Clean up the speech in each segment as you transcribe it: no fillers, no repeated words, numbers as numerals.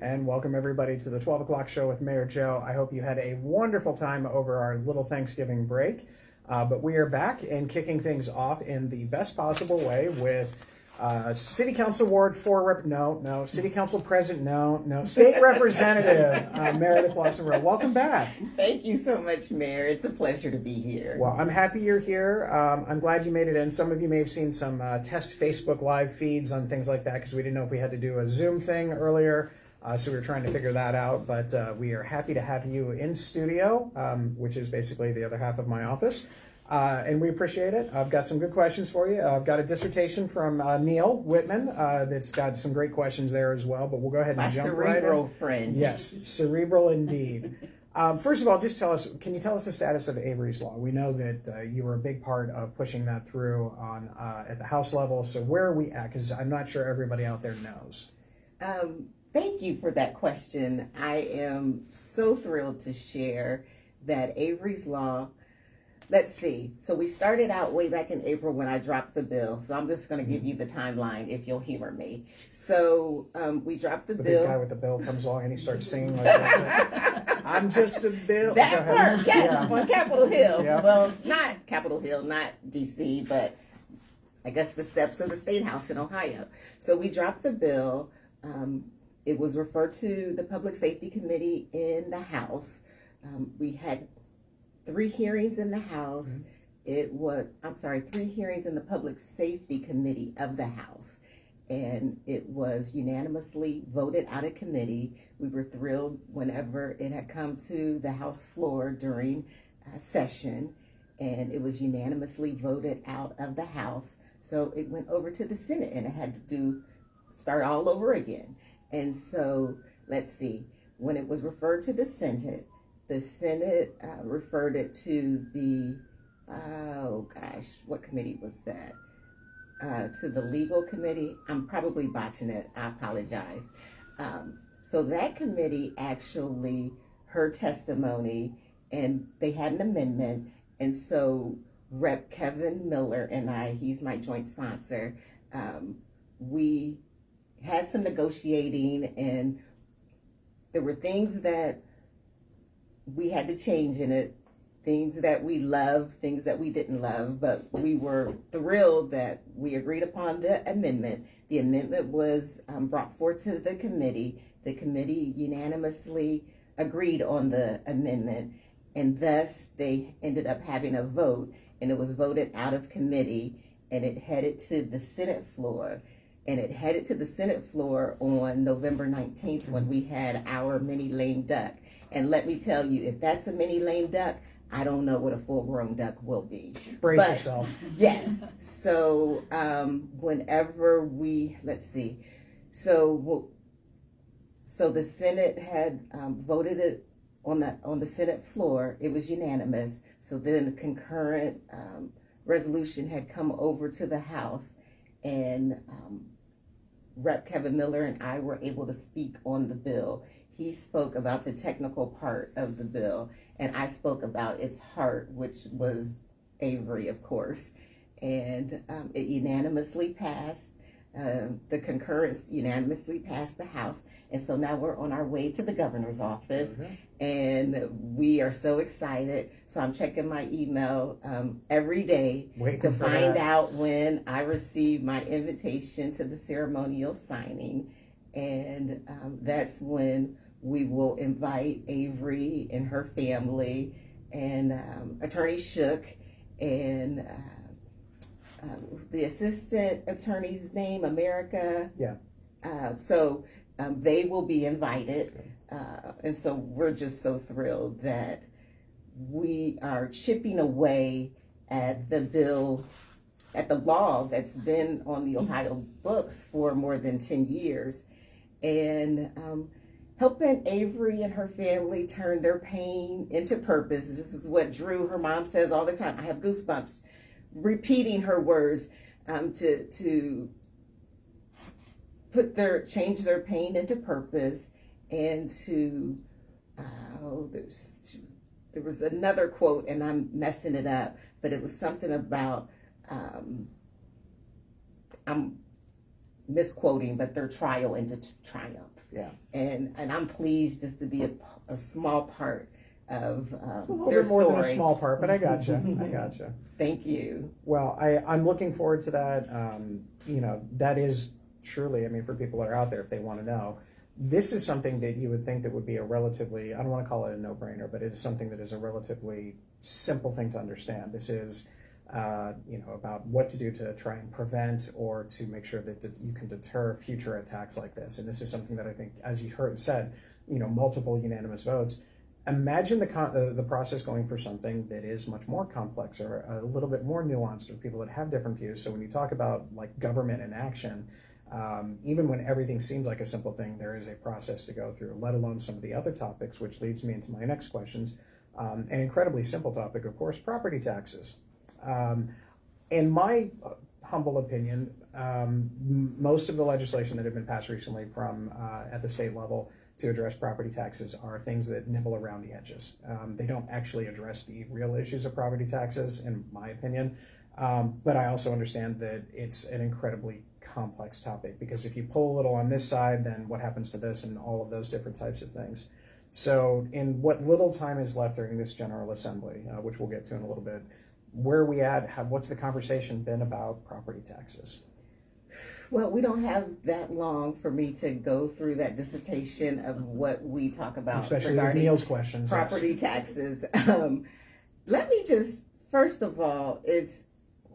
and welcome everybody to the 12 o'clock show with Mayor Joe. I hope you had a wonderful time over our little Thanksgiving break, but we are back and kicking things off in the best possible way with City Council Ward 4 City Council President, State Representative Meredith Lawson-Rowe. Welcome back. Thank you so much, Mayor. It's a pleasure to be here. Well, I'm happy you're here. I'm glad you made it in. Some of you may have seen some test Facebook live feeds on things like that because we didn't know if we had to do a Zoom thing earlier. So we were trying to figure that out, but we are happy to have you in studio, which is basically the other half of my office. And we appreciate it. I've got some good questions for you. I've got a dissertation from Neil Whitman that's got some great questions there as well, but we'll go ahead and jump right in. My cerebral friend. Yes, cerebral indeed. First of all, just can you tell us the status of Avery's Law? We know that you were a big part of pushing that through on at the House level, so where are we at? Because I'm not sure everybody out there knows. Thank you for that question. I am so thrilled to share that Avery's Law, let's see. So we started out way back in April when I dropped the bill. So I'm just going to give you the timeline if you'll humor me. So we dropped the bill. The big guy with the bill comes along and he starts singing like that. I'm just a bill. That part, yes, on Capitol Hill. Yeah. Well, not Capitol Hill, not D.C., but I guess the steps of the State House in Ohio. So we dropped the bill. It was referred to the Public Safety Committee in the House. We had 3 hearings in the House. Mm-hmm. 3 hearings in the Public Safety Committee of the House. And it was unanimously voted out of committee. We were thrilled whenever it had come to the House floor during session, and it was unanimously voted out of the House. So it went over to the Senate, and it had to start all over again. And so, let's see, when it was referred to the Senate referred it to the, what committee was that? To the Legal Committee. I'm probably botching it. I apologize. So that committee actually heard testimony, and they had an amendment. And so Rep. Kevin Miller and I, he's my joint sponsor, we had some negotiating, and there were things that we had to change in it, things that we loved, things that we didn't love, but we were thrilled that we agreed upon the amendment. The amendment was brought forth to the committee. The committee unanimously agreed on the amendment, and thus they ended up having a vote, and it was voted out of committee, and it headed to the Senate floor. And it headed to the Senate floor on November 19th when we had our mini lame duck. And let me tell you, if that's a mini lame duck, I don't know what a full-grown duck will be. Brace yourself. Yes. So whenever let's see. So the Senate had voted it on the Senate floor. It was unanimous. So then the concurrent resolution had come over to the House, and Rep. Kevin Miller and I were able to speak on the bill. He spoke about the technical part of the bill, and I spoke about its heart, which was Avery, of course. And it unanimously passed. The concurrence unanimously passed the House. And so now we're on our way to the governor's office. Mm-hmm. And we are so excited. So I'm checking my email every day to find out when I receive my invitation to the ceremonial signing. And that's when we will invite Avery and her family and Attorney Shook and the assistant attorney's name, America. Yeah. So they will be invited. And so we're just so thrilled that we are chipping away at the bill, at the law that's been on the Ohio books for more than 10 years. And helping Avery and her family turn their pain into purpose. This is what Drew, her mom, says all the time. I have goosebumps repeating her words, to change their pain into purpose, and to there was another quote, and I'm messing it up, but it was something about I'm misquoting, but their trial into triumph. Yeah. And I'm pleased just to be a small part of It's a little their bit more story. than a small part, but I gotcha. I gotcha. Thank you. Well, I'm looking forward to that. That is truly, I mean, for people that are out there, if they want to know, this is something that you would think that would be a relatively, I don't want to call it a no-brainer, but it is something that is a relatively simple thing to understand. This is, about what to do to try and prevent or to make sure that you can deter future attacks like this. And this is something that I think, as you heard said, multiple unanimous votes. Imagine the process going for something that is much more complex or a little bit more nuanced, or people that have different views. So when you talk about like government in action, even when everything seems like a simple thing, there is a process to go through, let alone some of the other topics, which leads me into my next questions. An incredibly simple topic, of course, property taxes. In my humble opinion, most of the legislation that have been passed recently from at the state level to address property taxes are things that nibble around the edges. They don't actually address the real issues of property taxes, in my opinion. But I also understand that it's an incredibly complex topic, because if you pull a little on this side, then what happens to this, and all of those different types of things. So in what little time is left during this General Assembly, which we'll get to in a little bit, where are we at? What's the conversation been about property taxes? Well, we don't have that long for me to go through that dissertation of what we talk about, especially with Neil's questions. Property taxes. Let me just, first of all, it's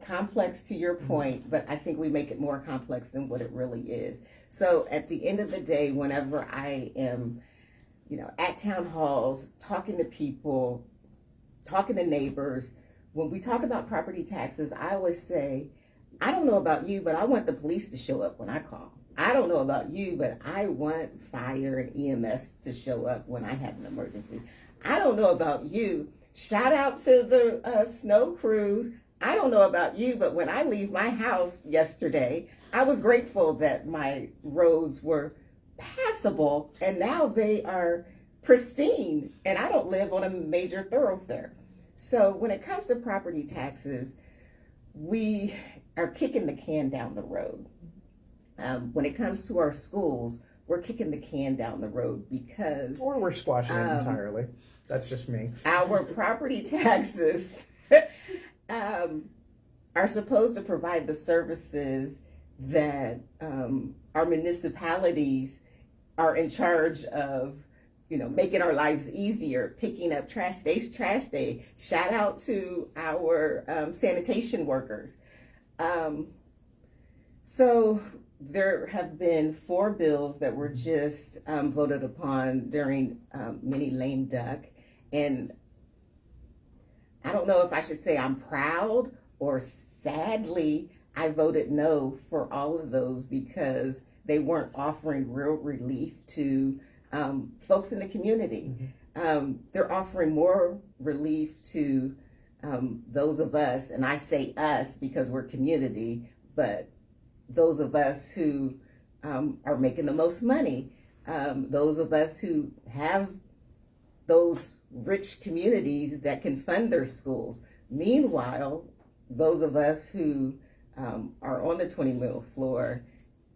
complex to your point, but I think we make it more complex than what it really is. So at the end of the day, whenever I am, at town halls, talking to people, talking to neighbors, when we talk about property taxes, I always say, I don't know about you, but I want the police to show up when I call. I don't know about you, but I want fire and EMS to show up when I have an emergency. I don't know about you. Shout out to the snow crews. I don't know about you, but when I leave my house yesterday, I was grateful that my roads were passable, and now they are pristine, and I don't live on a major thoroughfare. So when it comes to property taxes, we are kicking the can down the road. When it comes to our schools, we're kicking the can down the road because... Or we're squashing it entirely. That's just me. Our property taxes are supposed to provide the services that our municipalities are in charge of, making our lives easier, picking up trash day. Shout out to our sanitation workers. So there have been 4 bills that were just voted upon during mini lame duck. And I don't know if I should say I'm proud or sadly I voted no for all of those, because they weren't offering real relief to folks in the community. Mm-hmm. They're offering more relief to those of us, and I say us because we're community, but those of us who are making the most money, those of us who have those rich communities that can fund their schools. Meanwhile, those of us who are on the 20 mil floor,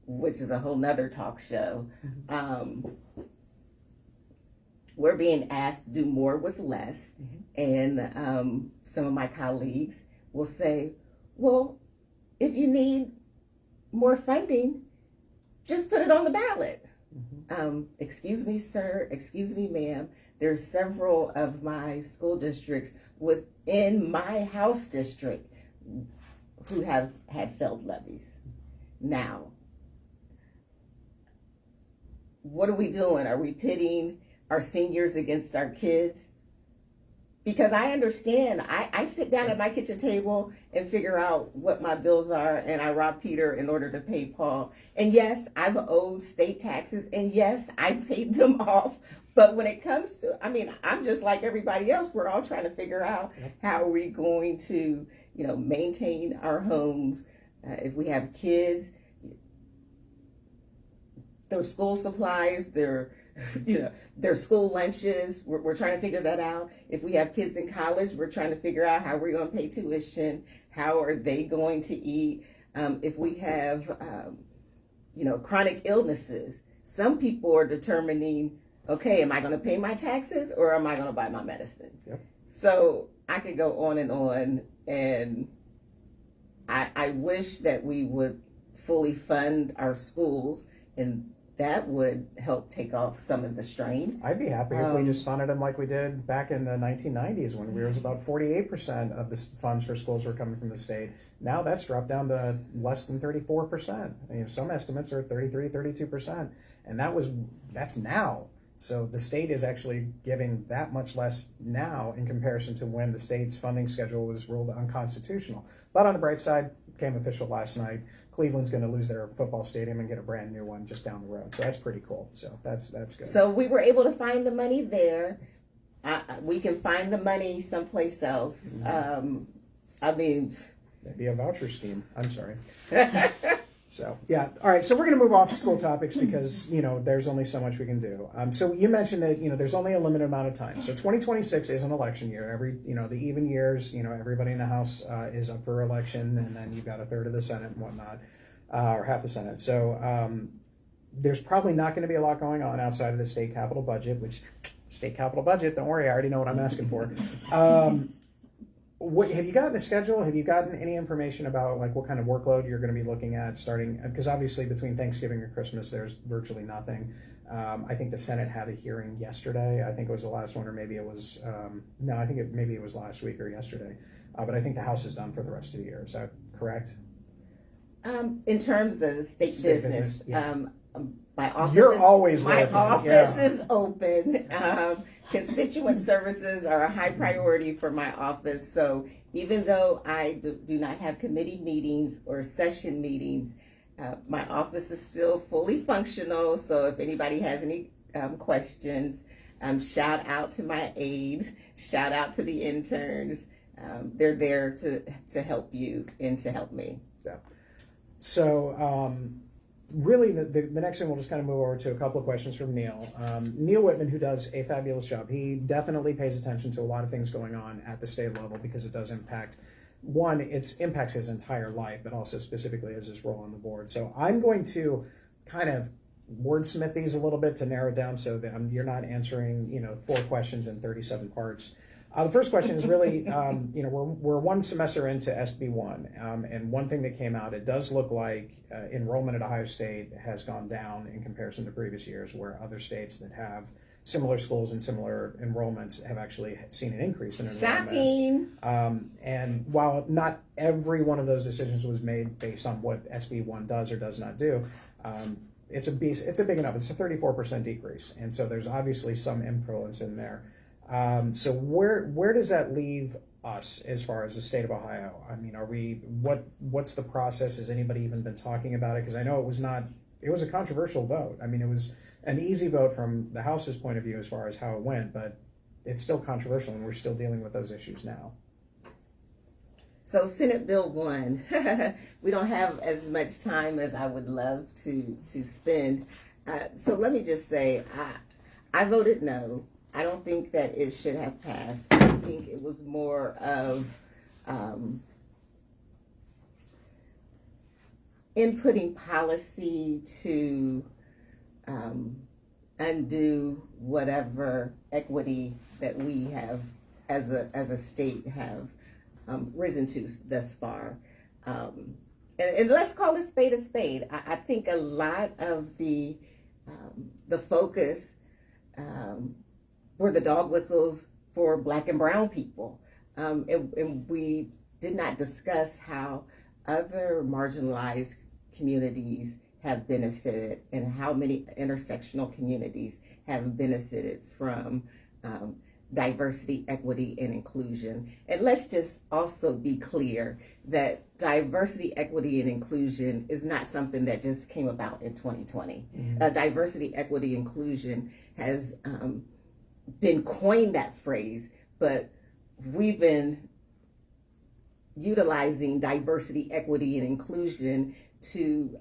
which is a whole nother talk show, we're being asked to do more with less. Mm-hmm. And some of my colleagues will say, well, if you need more funding, just put it on the ballot. Mm-hmm. Excuse me, sir, excuse me, ma'am. There's several of my school districts within my house district who have had failed levies. Now, what are we doing? Are we pitting our seniors against our kids? Because I understand, I sit down at my kitchen table and figure out what my bills are, and I rob Peter in order to pay Paul. And yes, I've owed state taxes, and yes, I've paid them off. But when it comes to, I'm just like everybody else. We're all trying to figure out how are we going to, maintain our homes. If we have kids, their school supplies, their school lunches, we're trying to figure that out. If we have kids in college, we're trying to figure out how we're going to pay tuition, how are they going to eat. If we have, chronic illnesses. some people are determining, okay, am I going to pay my taxes or am I going to buy my medicine? Yep. So I could go on, and I wish that we would fully fund our schools, and that would help take off some of the strain. I'd be happy if we just funded them like we did back in the 1990s when it was about 48% of the funds for schools were coming from the state. Now that's dropped down to less than 34%. I mean, some estimates are 33, 32%. And that's now. So the state is actually giving that much less now in comparison to when the state's funding schedule was ruled unconstitutional. But on the bright side, it became official last night. Cleveland's going to lose their football stadium and get a brand new one just down the road. So that's pretty cool. So that's good. So we were able to find the money there. We can find the money someplace else. I mean, maybe a voucher scheme. I'm sorry. So yeah, all right. So we're going to move off school topics because there's only so much we can do. So you mentioned that there's only a limited amount of time. So 2026 is an election year. The even years, everybody in the House is up for election, and then you've got a third of the Senate and whatnot, or half the Senate. So there's probably not going to be a lot going on outside of the state capital budget. State capital budget? Don't worry, I already know what I'm asking for. What have you gotten a schedule? Have you gotten any information about what kind of workload you're going to be looking at starting? Because obviously between Thanksgiving and Christmas, there's virtually nothing. I think the Senate had a hearing yesterday. I think it was the last one, or maybe it was maybe it was last week or yesterday. But I think the House is done for the rest of the year. Is that correct? In terms of state business, yeah. My office. You're always my open. office is open. Constituent services are a high priority for my office. So even though I do not have committee meetings or session meetings, my office is still fully functional. So if anybody has any questions, shout out to my aides, shout out to the interns. They're there to help you and to help me. Yeah. So really, the next thing we'll just kind of move over to a couple of questions from Neil. Neil Whitman, who does a fabulous job. He definitely pays attention to a lot of things going on at the state level because it does impact, it impacts his entire life, but also specifically as his role on the board. So I'm going to kind of wordsmith these a little bit to narrow it down so that you're not answering 4 questions in 37 parts. The first question is really, we're one semester into SB1, and one thing that came out, it does look like enrollment at Ohio State has gone down in comparison to previous years, where other states that have similar schools and similar enrollments have actually seen an increase in enrollment. Shocking. And while not every one of those decisions was made based on what SB1 does or does not do, it's a big enough. It's a 34% decrease, and so there's obviously some influence in there. So where does that leave us as far as the state of Ohio? I mean, what's the process? Has anybody even been talking about it? Because I know it was a controversial vote. I mean, it was an easy vote from the House's point of view as far as how it went, but it's still controversial, and we're still dealing with those issues now. So Senate Bill 1, we don't have as much time as I would love to spend. So let me just say, I voted no. I don't think that it should have passed. I think it was more of inputting policy to undo whatever equity that we have as a state have risen to thus far. And let's call it spade a spade. I think a lot of the focus were the dog whistles for Black and brown people. And we did not discuss how other marginalized communities have benefited and how many intersectional communities have benefited from diversity, equity, and inclusion. And let's just also be clear that diversity, equity, and inclusion is not something that just came about in 2020. Mm-hmm. Diversity, equity, inclusion has been coined that phrase, but we've been utilizing diversity, equity, and inclusion to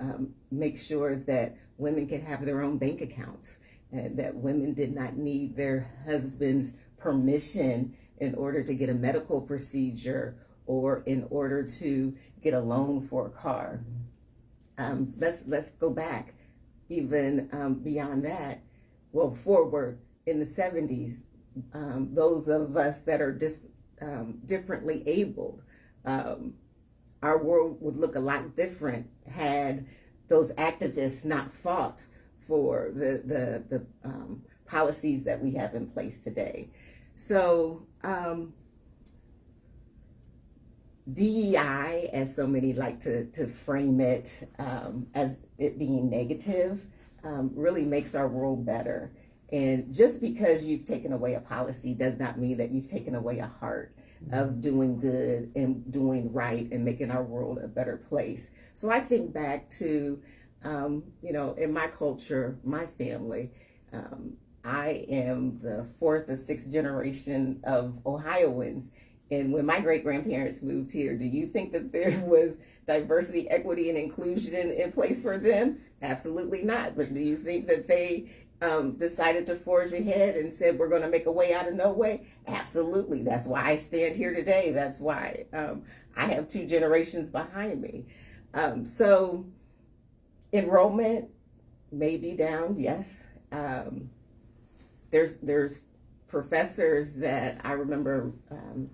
make sure that women can have their own bank accounts and that women did not need their husband's permission in order to get a medical procedure or in order to get a loan for a car. Let's go back. even beyond that, well, forward in the 70s, those of us that are differently abled, our world would look a lot different had those activists not fought for the policies that we have in place today. So DEI, as so many like to frame it, as it being negative, really makes our world better. And just because you've taken away a policy does not mean that you've taken away a heart of doing good and doing right and making our world a better place. So I think back to, in my culture, my family, I am the fourth or sixth generation of Ohioans. And when my great-grandparents moved here, do you think that there was diversity, equity, and inclusion in place for them? Absolutely not. But do you think that they decided to forge ahead and said, we're going to make a way out of no way? Absolutely. That's why I stand here today. That's why I have two generations behind me. So enrollment may be down, yes. There's professors that I remember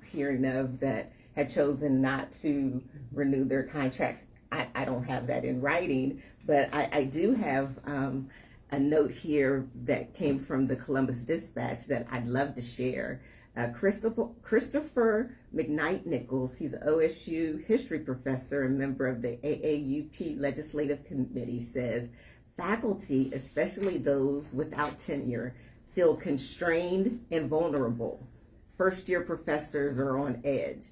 hearing of that had chosen not to renew their contracts. I don't have that in writing, but I do have a note here that came from the Columbus Dispatch that I'd love to share. Christopher McKnight Nichols, he's an OSU history professor and member of the AAUP Legislative Committee, says, faculty, especially those without tenure, feel constrained and vulnerable. First-year professors are on edge.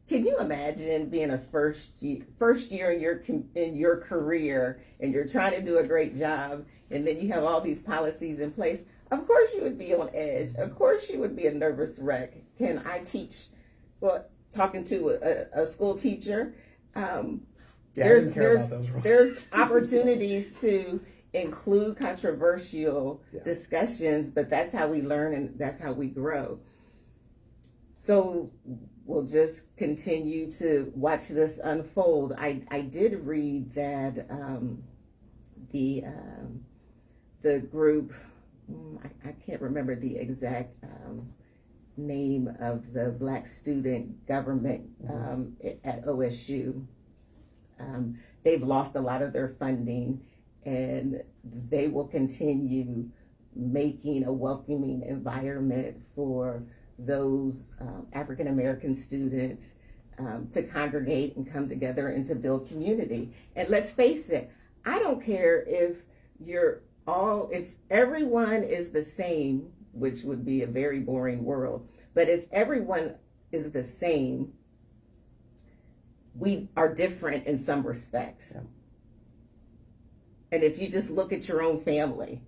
Can you imagine being a first year in your career and you're trying to do a great job and then you have all these policies in place? Of course you would be on edge. Of course you would be a nervous wreck. Can I teach? Well, talking to a school teacher, there's opportunities to include controversial discussions, but that's how we learn and that's how we grow. So we'll just continue to watch this unfold. I did read that the group, I can't remember the exact name of the Black student government at OSU. They've lost a lot of their funding, and they will continue making a welcoming environment for those African American students to congregate and come together and to build community. And let's face it, I don't care if if everyone is the same, which would be a very boring world, but if everyone is the same, we are different in some respects. Yeah. And if you just look at your own family,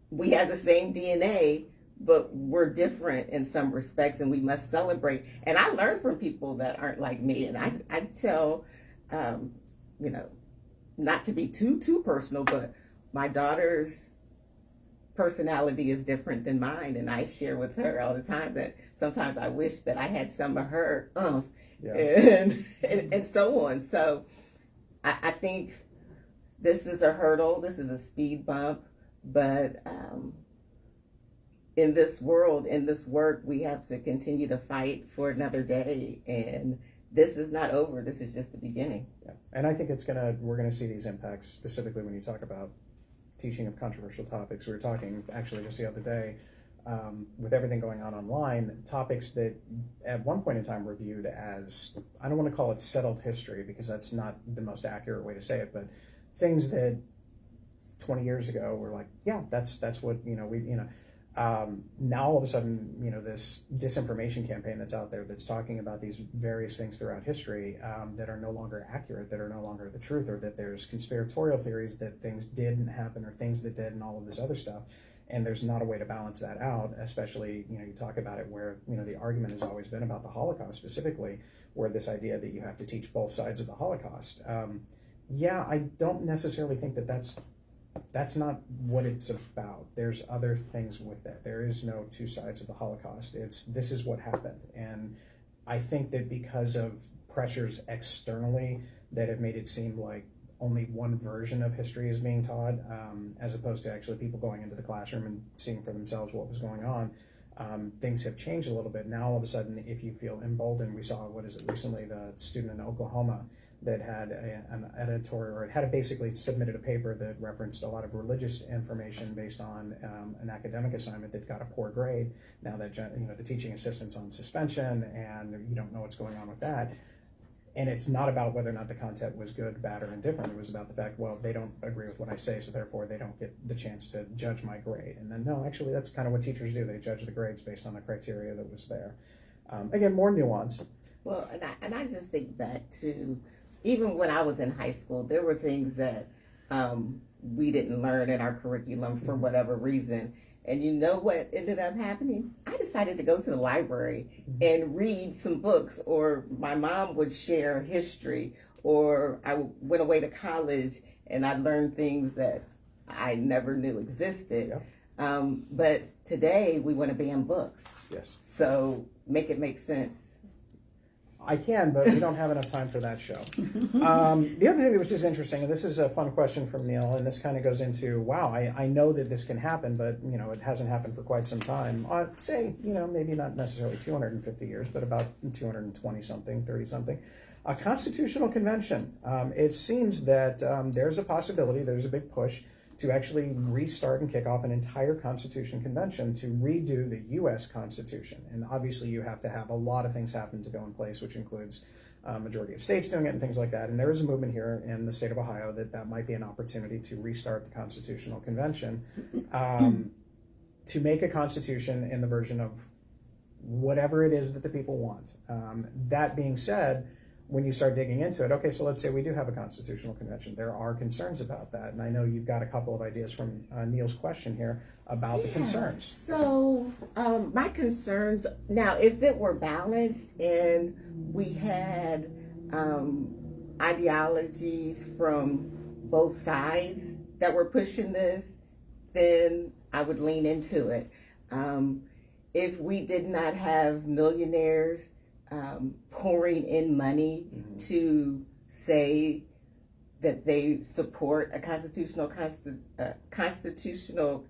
we have the same DNA, but we're different in some respects, and we must celebrate. And I learn from people that aren't like me, and I tell, not to be too personal, but my daughter's personality is different than mine, and I share with her all the time that sometimes I wish that I had some of her and so on. So I think this is a hurdle, this is a speed bump, but in this world, in this work, we have to continue to fight for another day, and this is not over. This is just the beginning. Yeah. And I think we're gonna see these impacts, specifically when you talk about teaching of controversial topics. We were talking actually just the other day, with everything going on online, topics that at one point in time were viewed as, I don't want to call it settled history because that's not the most accurate way to say it, but things that 20 years ago were like, yeah, that's what, now all of a sudden, this disinformation campaign that's out there that's talking about these various things throughout history that are no longer accurate, that are no longer the truth, or that there's conspiratorial theories that things didn't happen or things that did and all of this other stuff. And there's not a way to balance that out, especially, you talk about it where, the argument has always been about the Holocaust specifically, where this idea that you have to teach both sides of the Holocaust. I don't necessarily think that's not what it's about. There's other things with that. There is no two sides of the Holocaust. This is what happened. And I think that because of pressures externally that have made it seem like only one version of history is being taught, as opposed to actually people going into the classroom and seeing for themselves what was going on. Things have changed a little bit. Now, all of a sudden, if you feel emboldened, we saw, recently, the student in Oklahoma that had an editorial, or it had basically submitted a paper that referenced a lot of religious information based on an academic assignment that got a poor grade. Now that, the teaching assistant's on suspension and you don't know what's going on with that. And it's not about whether or not the content was good, bad, or indifferent. It was about the fact, well, they don't agree with what I say, so therefore they don't get the chance to judge my grade. And then, no, actually, that's kind of what teachers do. They judge the grades based on the criteria that was there. Again, more nuance. Well, and I just think back to, even when I was in high school, there were things that we didn't learn in our curriculum for whatever reason. And you know what ended up happening? I decided to go to the library and read some books, or my mom would share history, or I went away to college and I learned things that I never knew existed. Yeah. But today we want to ban books. Yes. So make it make sense. I can, but we don't have enough time for that show. The other thing that was just interesting, and this is a fun question from Neil, and this kind of goes into, wow, I know that this can happen, but it hasn't happened for quite some time. Say, maybe not necessarily 250 years, but about 220 something, 30 something. A constitutional convention. It seems that there's a possibility, there's a big push to actually restart and kick off an entire Constitution Convention to redo the U.S. Constitution. And obviously you have to have a lot of things happen to go in place, which includes a majority of states doing it and things like that. And there is a movement here in the state of Ohio that might be an opportunity to restart the Constitutional Convention, to make a constitution in the version of whatever it is that the people want. That being said, when you start digging into it, okay, so let's say we do have a constitutional convention. There are concerns about that. And I know you've got a couple of ideas from Neil's question here about the concerns. So my concerns, now if it were balanced and we had ideologies from both sides that were pushing this, then I would lean into it. If we did not have millionaires pouring in money to say that they support a constitutional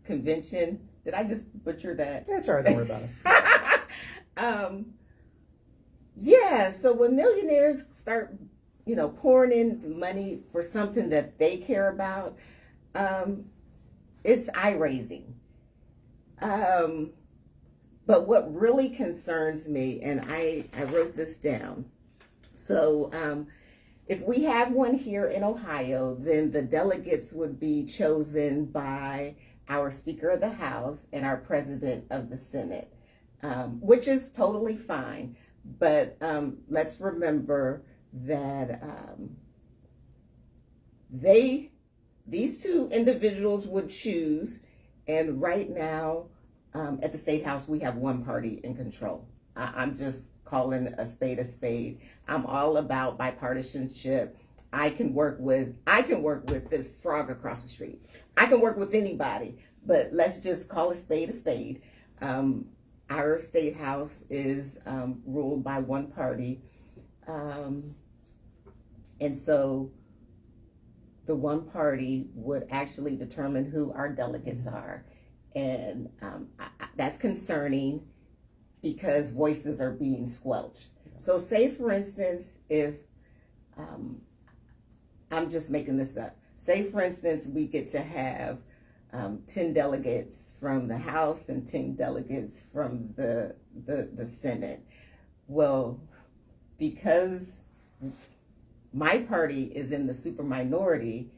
convention. Did I just butcher that? That's all right, don't worry about it. Yeah, so when millionaires start, pouring in money for something that they care about, it's eye-raising. But what really concerns me, and I wrote this down, so if we have one here in Ohio, then the delegates would be chosen by our Speaker of the House and our President of the Senate, which is totally fine. But let's remember that these two individuals would choose, and right now, at the State House, we have one party in control. I'm just calling a spade a spade. I'm all about bipartisanship. I can work with this frog across the street. I can work with anybody, but let's just call a spade a spade. Our State House is ruled by one party, and so the one party would actually determine who our delegates are. And that's concerning because voices are being squelched. So say, for instance, if, I'm just making this up, say, for instance, we get to have 10 delegates from the House and 10 delegates from the Senate. Well, because my party is in the super minority,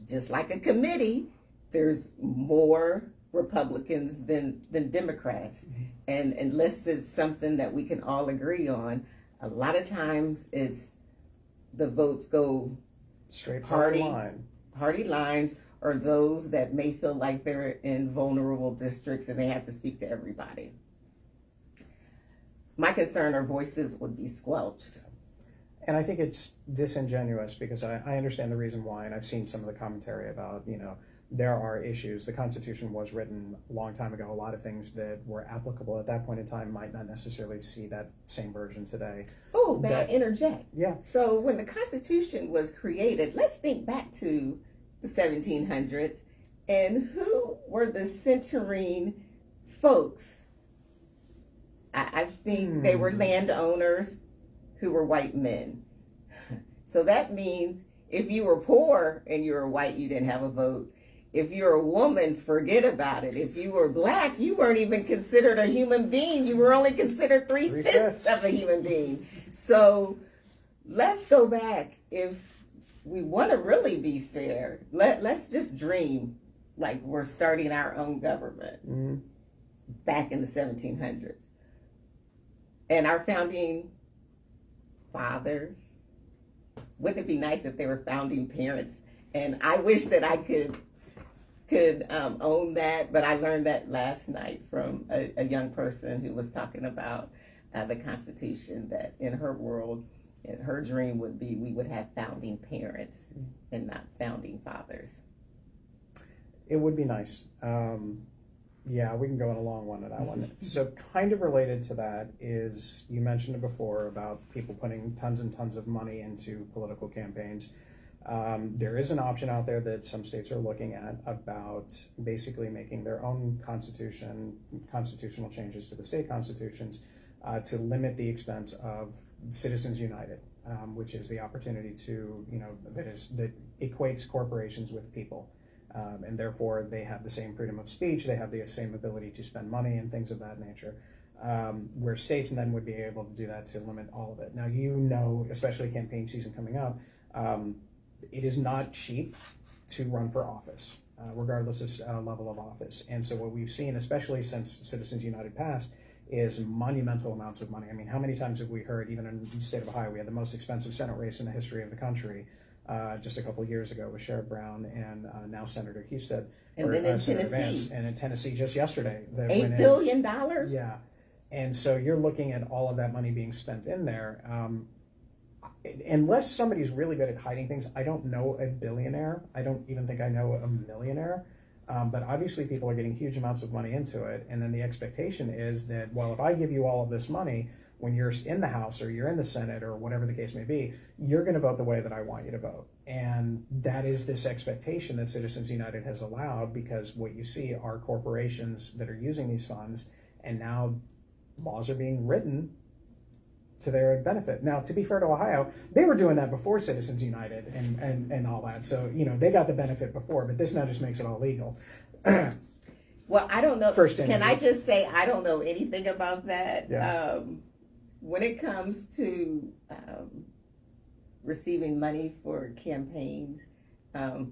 just like a committee, there's more Republicans than Democrats. And unless it's something that we can all agree on, a lot of times it's the votes go straight party lines, or those that may feel like they're in vulnerable districts and they have to speak to everybody. My concern are voices would be squelched. And I think it's disingenuous because I understand the reason why, and I've seen some of the commentary about, there are issues. The Constitution was written a long time ago. A lot of things that were applicable at that point in time might not necessarily see that same version today. Oh, may I interject? Yeah. So when the Constitution was created, let's think back to the 1700s, and who were the centering folks? I think they were landowners who were white men. So that means if you were poor and you were white, you didn't have a vote. If you're a woman, forget about it. If you were black, you weren't even considered a human being. You were only considered three-fifths of a human being. So let's go back. If we want to really be fair, let's just dream like we're starting our own government back in the 1700s. And our founding fathers, wouldn't it be nice if they were founding parents? And I wish that I could own that, but I learned that last night from a young person who was talking about the Constitution, that in her world, her dream would be we would have founding parents and not founding fathers. It would be nice. Yeah, we can go on a long one on that one. So kind of related to that is, you mentioned it before about people putting tons and tons of money into political campaigns. There is an option out there that some states are looking at about basically making their own constitutional changes to the state constitutions to limit the expense of Citizens United, which is the opportunity to, that equates corporations with people. And therefore they have the same freedom of speech, they have the same ability to spend money and things of that nature, where states then would be able to do that to limit all of it. Now, especially campaign season coming up, it is not cheap to run for office, regardless of level of office. And so what we've seen, especially since Citizens United passed, is monumental amounts of money. I mean, how many times have we heard, even in the state of Ohio, we had the most expensive Senate race in the history of the country just a couple of years ago with Sherrod Brown and now Senator Husted. And then in Senator Tennessee. Vance. And in Tennessee just yesterday. $8 billion? Yeah. And so you're looking at all of that money being spent in there. Unless somebody's really good at hiding things, I don't know a billionaire. I don't even think I know a millionaire. But obviously people are getting huge amounts of money into it. And then the expectation is that, well, if I give you all of this money, when you're in the House or you're in the Senate or whatever the case may be, you're going to vote the way that I want you to vote. And that is this expectation that Citizens United has allowed, because what you see are corporations that are using these funds, and now laws are being written to their benefit. Now, to be fair to Ohio, they were doing that before Citizens United and all that. So, they got the benefit before, but this now just makes it all legal. Well, I don't know. Can I interview. just say I don't know anything about that? Yeah. When it comes to receiving money for campaigns, I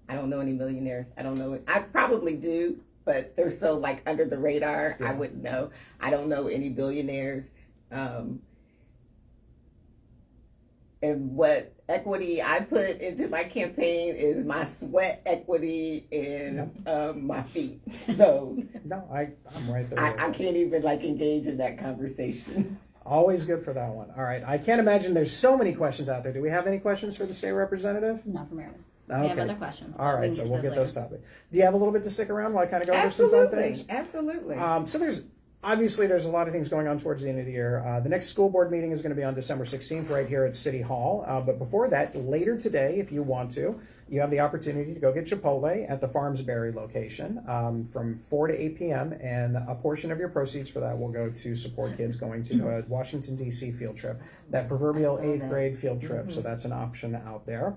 don't know any millionaires. I don't know. I probably do, but they're so like under the radar. Yeah. I wouldn't know. I don't know any billionaires. And what equity I put into my campaign is my sweat equity and my feet. So No, I'm right there. I can't even engage in that conversation. Always good for that one. All right. I can't imagine there's so many questions out there. Do we have any questions for the state representative? Not from Meredith. Okay. We have other questions. All right, so we'll get those topics. Do you have a little bit to stick around while I kind of go over some fun things? Absolutely. So there's a lot of things going on towards the end of the year. The next school board meeting is going to be on December 16th right here at City Hall. But before that, later today, if you want to, you have the opportunity to go get Chipotle at the Farmsbury location from 4 to 8 p.m. And a portion of your proceeds for that will go to support kids going to a Washington, D.C. field trip, that proverbial 8th grade field trip. Mm-hmm. So that's an option out there.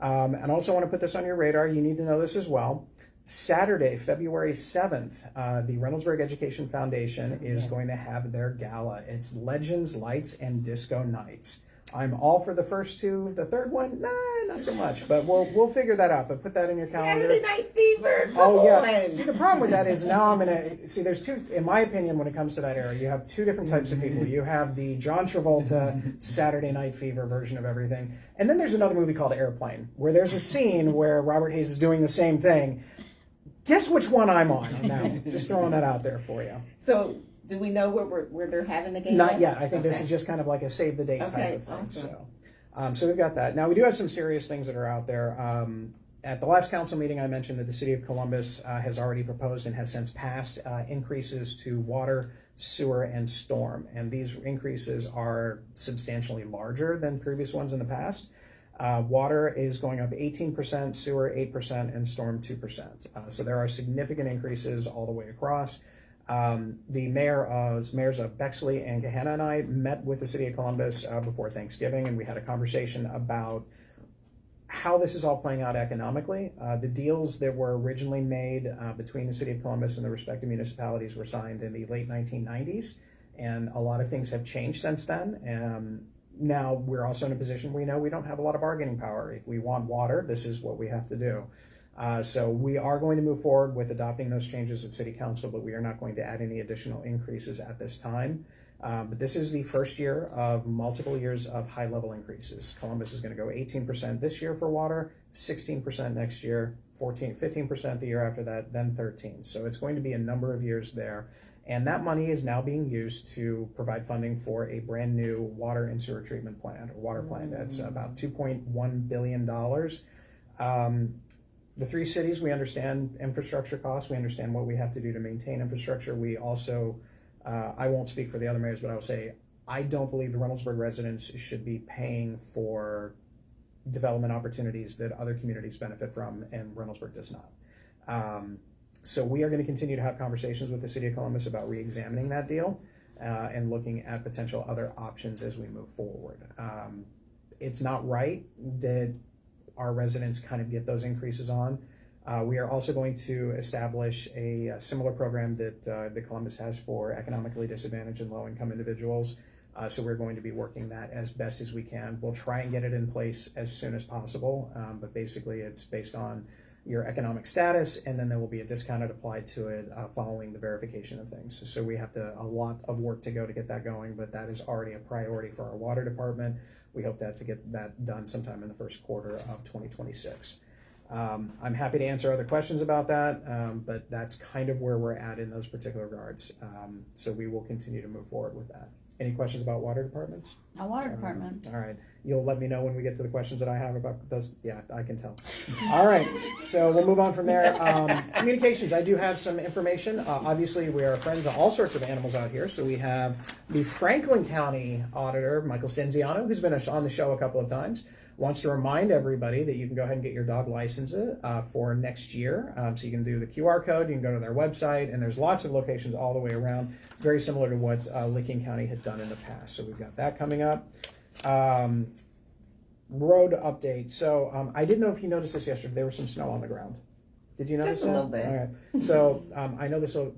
And also want to put this on your radar. You need to know this as well. Saturday, February 7th, the Reynoldsburg Education Foundation is going to have their gala. It's Legends, Lights, and Disco Nights. I'm all for the first two. The third one, not so much. But we'll figure that out. But put that in your calendar. Saturday Night Fever. Come on. See, the problem with that is now I'm gonna see. There's two, in my opinion, when it comes to that era. You have two different types of people. You have the John Travolta Saturday Night Fever version of everything, and then there's another movie called Airplane, where there's a scene where Robert Hayes is doing the same thing. Guess which one I'm on now? Just throwing that out there for you. So, do we know where they're having the game? Not yet. I think this is just kind of like a save the date type of thing. Awesome. So we've got that. Now we do have some serious things that are out there. At the last council meeting, I mentioned that the city of Columbus has already proposed and has since passed increases to water, sewer, and storm. And these increases are substantially larger than previous ones in the past. Water is going up 18%, sewer 8%, and storm 2%. So there are significant increases all the way across. The mayors of Bexley and Gahanna and I met with the city of Columbus before Thanksgiving, and we had a conversation about how this is all playing out economically. The deals that were originally made between the city of Columbus and the respective municipalities were signed in the late 1990s, and a lot of things have changed since then. Now we're also in a position where we know we don't have a lot of bargaining power. If we want water, this is what we have to do. So we are going to move forward with adopting those changes at City Council, but we are not going to add any additional increases at this time. But this is the first year of multiple years of high-level increases. Columbus is going to go 18% this year for water, 16% next year, 15% the year after that, then 13%. So it's going to be a number of years there. And that money is now being used to provide funding for a brand new water and sewer treatment plant, or water plant. That's about $2.1 billion. The three cities, we understand infrastructure costs. We understand what we have to do to maintain infrastructure. We also, I won't speak for the other mayors, but I will say, I don't believe the Reynoldsburg residents should be paying for development opportunities that other communities benefit from, and Reynoldsburg does not. So we are going to continue to have conversations with the City of Columbus about re-examining that deal and looking at potential other options as we move forward. It's not right that our residents kind of get those increases on. We are also going to establish a similar program that Columbus has for economically disadvantaged and low-income individuals. So we're going to be working that as best as we can. We'll try and get it in place as soon as possible, but basically it's based on your economic status, and then there will be a discount applied to it following the verification of things. So we have a lot of work to go to get that going, but that is already a priority for our water department. We hope to get that done sometime in the first quarter of 2026. I'm happy to answer other questions about that, but that's kind of where we're at in those particular regards. So we will continue to move forward with that. Any questions about water departments? Our water department. All right. You'll let me know when we get to the questions that I have about those. Yeah, I can tell. All right. So we'll move on from there. Communications. I do have some information. Obviously, we are friends of all sorts of animals out here. So we have the Franklin County Auditor, Michael Cinziano, who's been on the show a couple of times, wants to remind everybody that you can go ahead and get your dog license for next year. So you can do the QR code, you can go to their website, and there's lots of locations all the way around, very similar to what Licking County had done in the past. So we've got that coming up. Road update. So I didn't know if you noticed this yesterday. There was some snow on the ground. Did you notice Just a little bit. All right. So I know this will...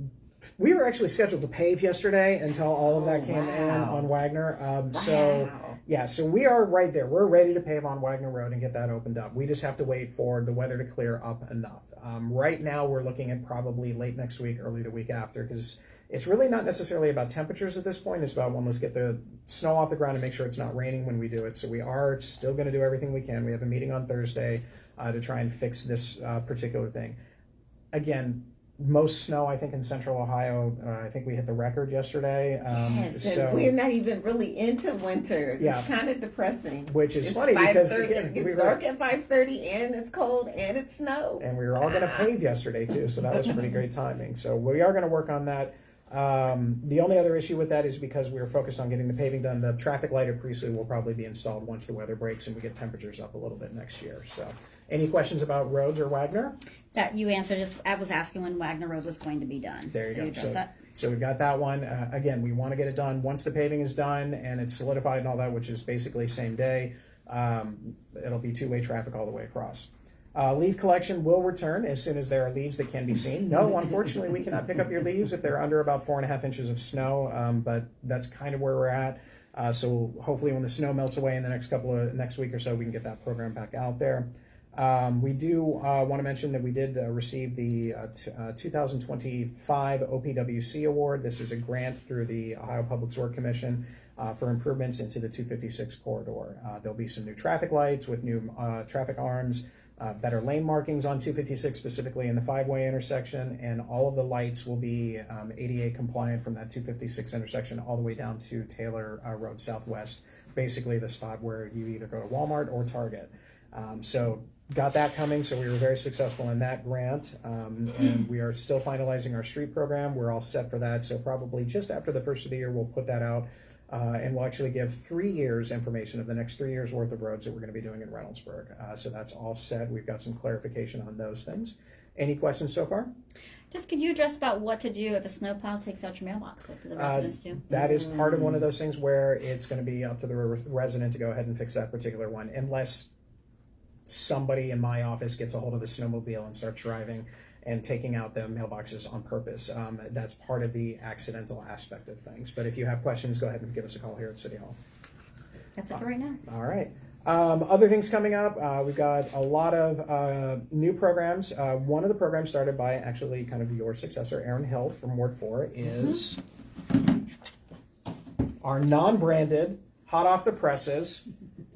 We were actually scheduled to pave yesterday until all of that came in on Wagner. So we are right there. We're ready to pave on Wagner Road and get that opened up. We just have to wait for the weather to clear up enough. Right now, we're looking at probably late next week, early the week after, because it's really not necessarily about temperatures at this point. It's about, let's get the snow off the ground and make sure it's not raining when we do it. So we are still going to do everything we can. We have a meeting on Thursday to try and fix this particular thing. Again, most snow, I think, in central Ohio. I think we hit the record yesterday. Yes, and we're not even really into winter. Yeah. It's kind of depressing. Which is funny because, again, it's dark at 5:30 and it's cold and it's snow. And we were all going to pave yesterday, too, so that was pretty great timing. So we are going to work on that. The only other issue with that is because we were focused on getting the paving done, the traffic light at Priestley will probably be installed once the weather breaks and we get temperatures up a little bit next year. So any questions about roads or Wagner? That you answered. I was asking when Wagner Road was going to be done. There you go. addressed that. So we've got that one. Again, we want to get it done once the paving is done and it's solidified and all that, which is basically same day. It'll be two-way traffic all the way across. Leaf collection will return as soon as there are leaves that can be seen. No, unfortunately, we cannot pick up your leaves if they're under about 4.5 inches of snow, but that's kind of where we're at. So hopefully when the snow melts away in the next week or so, we can get that program back out there. We do want to mention that we did receive the 2025 OPWC Award. This is a grant through the Ohio Public Works Commission for improvements into the 256 corridor. There'll be some new traffic lights with new traffic arms, better lane markings on 256, specifically in the 5-way intersection, and all of the lights will be ADA compliant from that 256 intersection all the way down to Taylor Road Southwest, basically the spot where you either go to Walmart or Target. So got that coming, so we were very successful in that grant, and we are still finalizing our street program. We're all set for that, so probably just after the first of the year, we'll put that out, and we'll actually give 3 years information of the next 3 years worth of roads that we're going to be doing in Reynoldsburg. So that's all set. We've got some clarification on those things. Any questions so far? Just could you address about what to do if a snowplow takes out your mailbox? What do the residents do? That is part of one of those things where it's going to be up to the resident to go ahead and fix that particular one, unless somebody in my office gets a hold of a snowmobile and starts driving and taking out the mailboxes on purpose. That's part of the accidental aspect of things. But if you have questions, go ahead and give us a call here at City Hall. That's it for right now. All right. Other things coming up, we've got a lot of new programs. One of the programs started by actually kind of your successor, Aaron Hill from Ward 4, is our non-branded, hot off the presses.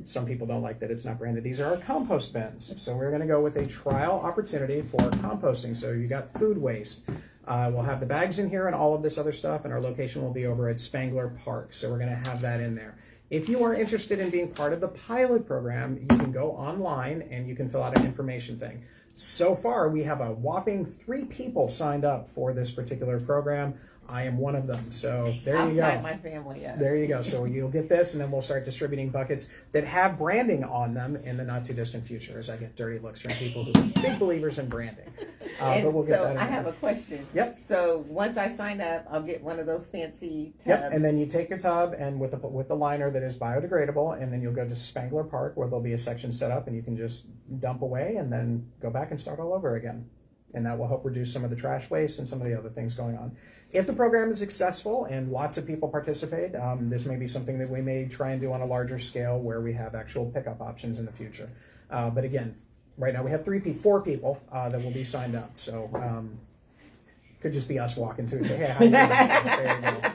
Some people don't like that it's not branded. These are our compost bins. So we're going to go with a trial opportunity for composting. So you got food waste. We'll have the bags in here and all of this other stuff, and our location will be over at Spangler Park. So we're going to have that in there. If you are interested in being part of the pilot program, you can go online and you can fill out an information thing. So far, we have a whopping 3 people signed up for this particular program. I am one of them. So there you go. Outside my family, yeah. There you go. So you'll get this, and then we'll start distributing buckets that have branding on them in the not too distant future, as I get dirty looks from people who are big believers in branding. But we'll get so that in I there. have a question. Yep. So once I sign up, I'll get one of those fancy tubs. Yep, and then you take your tub and with the liner that is biodegradable, and then you'll go to Spangler Park where there'll be a section set up, and you can just dump away and then go back and start all over again. And that will help reduce some of the trash waste and some of the other things going on. If the program is successful and lots of people participate, this may be something that we may try and do on a larger scale where we have actual pickup options in the future. But again, right now we have 4 people that will be signed up. So could just be us walking to and say, hey, how you doing? So there you go.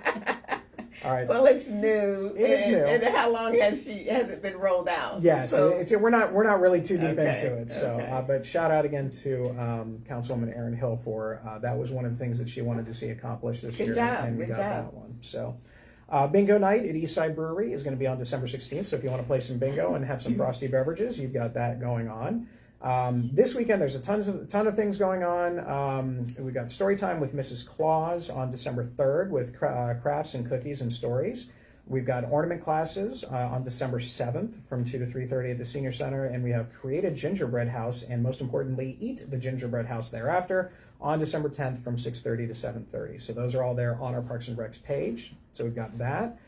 All right. Well, it's new. It is new. And how long has it been rolled out? Yeah, so we're not really too deep Okay, into it. So, okay. but shout out again to Councilwoman Erin Hill for that was one of the things that she wanted to see accomplished this year, and we got that one. So, bingo night at Eastside Brewery is going to be on December 16th. So if you want to play some bingo and have some frosty beverages, you've got that going on. This weekend there's a ton of things going on. We've got story time with Mrs. Claus on December 3rd with crafts and cookies and stories. We've got ornament classes on December 7th from 2 to 3:30 at the Senior Center, and we have Create a Gingerbread House, and most importantly, Eat the Gingerbread House thereafter on December 10th from 6:30 to 7:30. So those are all there on our Parks and Recs page. So we've got that.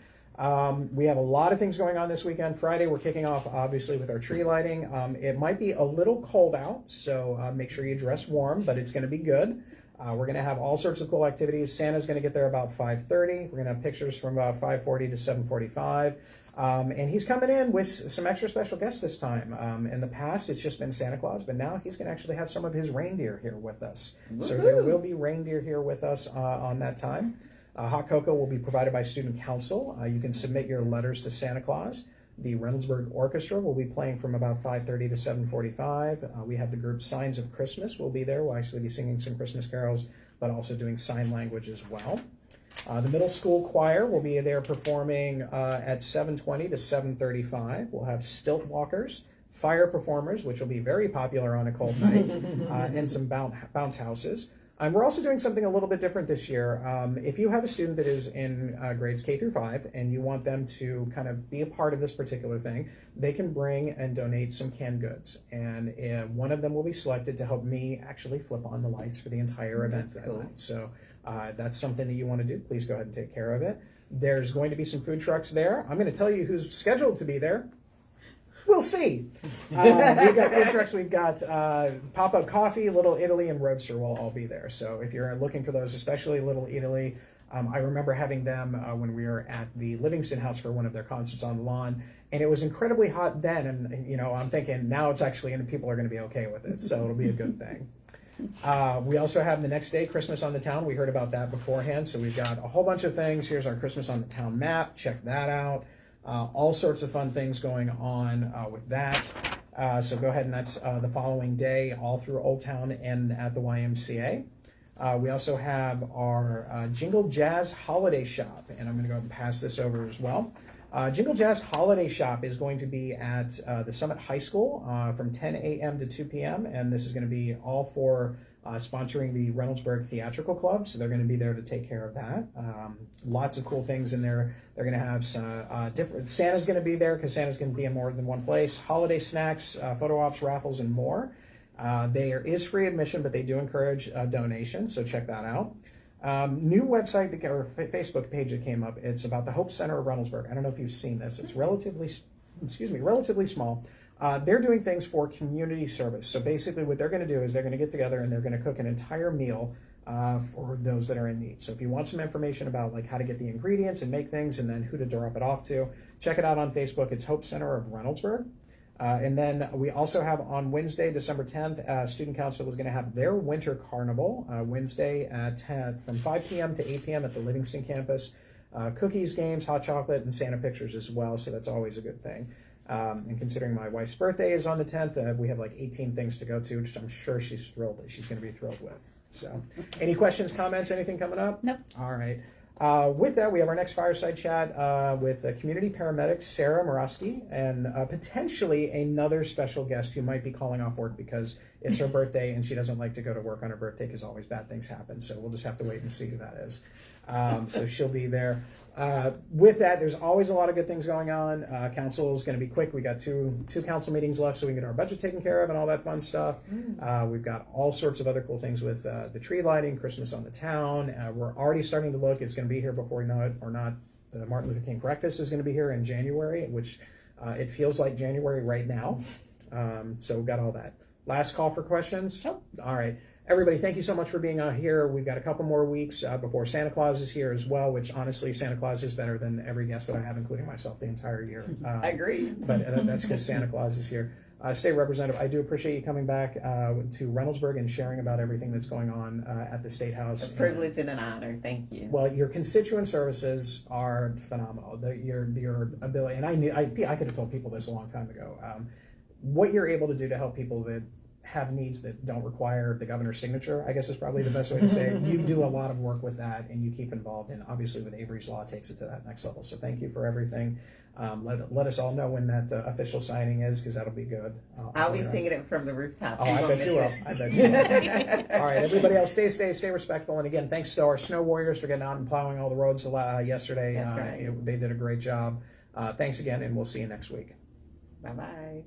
We have a lot of things going on this weekend. Friday, we're kicking off, obviously, with our tree lighting. It might be a little cold out, so make sure you dress warm, but it's going to be good. We're going to have all sorts of cool activities. Santa's going to get there about 5:30. We're going to have pictures from about 5:40 to 7:45. And he's coming in with some extra special guests this time. In the past, it's just been Santa Claus, but now he's going to actually have some of his reindeer here with us. Woo-hoo. So there will be reindeer here with us on that time. Hot cocoa will be provided by Student Council. You can submit your letters to Santa Claus. The Reynoldsburg Orchestra will be playing from about 5:30 to 7:45. We have the group Signs of Christmas will be there. We'll actually be singing some Christmas carols, but also doing sign language as well. The middle school choir will be there performing at 7:20 to 7:35. We'll have stilt walkers, fire performers, which will be very popular on a cold night, and some bounce houses. We're also doing something a little bit different this year. If you have a student that is in grades K through 5 and you want them to kind of be a part of this particular thing, they can bring and donate some canned goods. And one of them will be selected to help me actually flip on the lights for the entire event that night. So that's something that you want to do. Please go ahead and take care of it. There's going to be some food trucks there. I'm going to tell you who's scheduled to be there. We'll see. We've got food trucks. We've got Pop-Up Coffee, Little Italy, and Roadster will all be there. So if you're looking for those, especially Little Italy, I remember having them when we were at the Livingston House for one of their concerts on the lawn, and it was incredibly hot then. And you know, I'm thinking now it's actually, and people are going to be okay with it, so it'll be a good thing. We also have the next day, Christmas on the Town. We heard about that beforehand, so we've got a whole bunch of things. Here's our Christmas on the Town map. Check that out. All sorts of fun things going on with that. So go ahead, and that's the following day, all through Old Town and at the YMCA. We also have our Jingle Jazz Holiday Shop, and I'm going to go ahead and pass this over as well. Jingle Jazz Holiday Shop is going to be at the Summit High School from 10 a.m. to 2 p.m. And this is going to be all for sponsoring the Reynoldsburg Theatrical Club. So they're going to be there to take care of that. Lots of cool things in there. They're going to have some different. Santa's going to be there because Santa's going to be in more than one place. Holiday snacks, photo ops, raffles, and more. There is free admission, but they do encourage donations. So check that out. New website or Facebook page that came up. It's about the Hope Center of Reynoldsburg. I don't know if you've seen this. It's relatively small. They're doing things for community service. So basically what they're going to do is they're going to get together and they're going to cook an entire meal for those that are in need. So if you want some information about like how to get the ingredients and make things and then who to drop it off to, check it out on Facebook. It's Hope Center of Reynoldsburg. And then we also have on Wednesday, December 10th, Student Council is going to have their Winter Carnival Wednesday from 5 p.m. to 8 p.m. at the Livingston campus. Cookies, games, hot chocolate, and Santa pictures as well, so that's always a good thing. And considering my wife's birthday is on the 10th, we have like 18 things to go to, which I'm sure she's going to be thrilled with. So any questions, comments, anything coming up? Nope. All right. With that, we have our next fireside chat with community paramedic Sarah Morosky and potentially another special guest who might be calling off work because it's her birthday and she doesn't like to go to work on her birthday because always bad things happen. So we'll just have to wait and see who that is. So she'll be there. With that, there's always a lot of good things going on. Council is going to be quick. We got two council meetings left so we can get our budget taken care of and all that fun stuff. We've got all sorts of other cool things with the tree lighting, Christmas on the town. We're already starting to look. It's going to be here before we know it or not. The Martin Luther King breakfast is going to be here in January, which it feels like January right now. So we've got all that. Last call for questions. Nope. All right. Everybody, thank you so much for being here. We've got a couple more weeks before Santa Claus is here as well, which honestly, Santa Claus is better than every guest that I have, including myself, the entire year. I agree. But that's because Santa Claus is here. State Representative, I do appreciate you coming back to Reynoldsburg and sharing about everything that's going on at the State House. A privilege and an honor. Thank you. Well, your constituent services are phenomenal. Your ability, and I could have told people this a long time ago. What you're able to do to help people that have needs that don't require the governor's signature, I guess is probably the best way to say it. You do a lot of work with that and you keep involved, and obviously with Avery's Law takes it to that next level. So thank you for everything. Let us all know when that official signing is, because that'll be good. I'll be singing it from the rooftop. Oh, I bet you will. I bet you will. All right, everybody else, stay safe, stay respectful. And again, thanks to our snow warriors for getting out and plowing all the roads yesterday. That's right. They did a great job. Thanks again, and we'll see you next week. Bye-bye.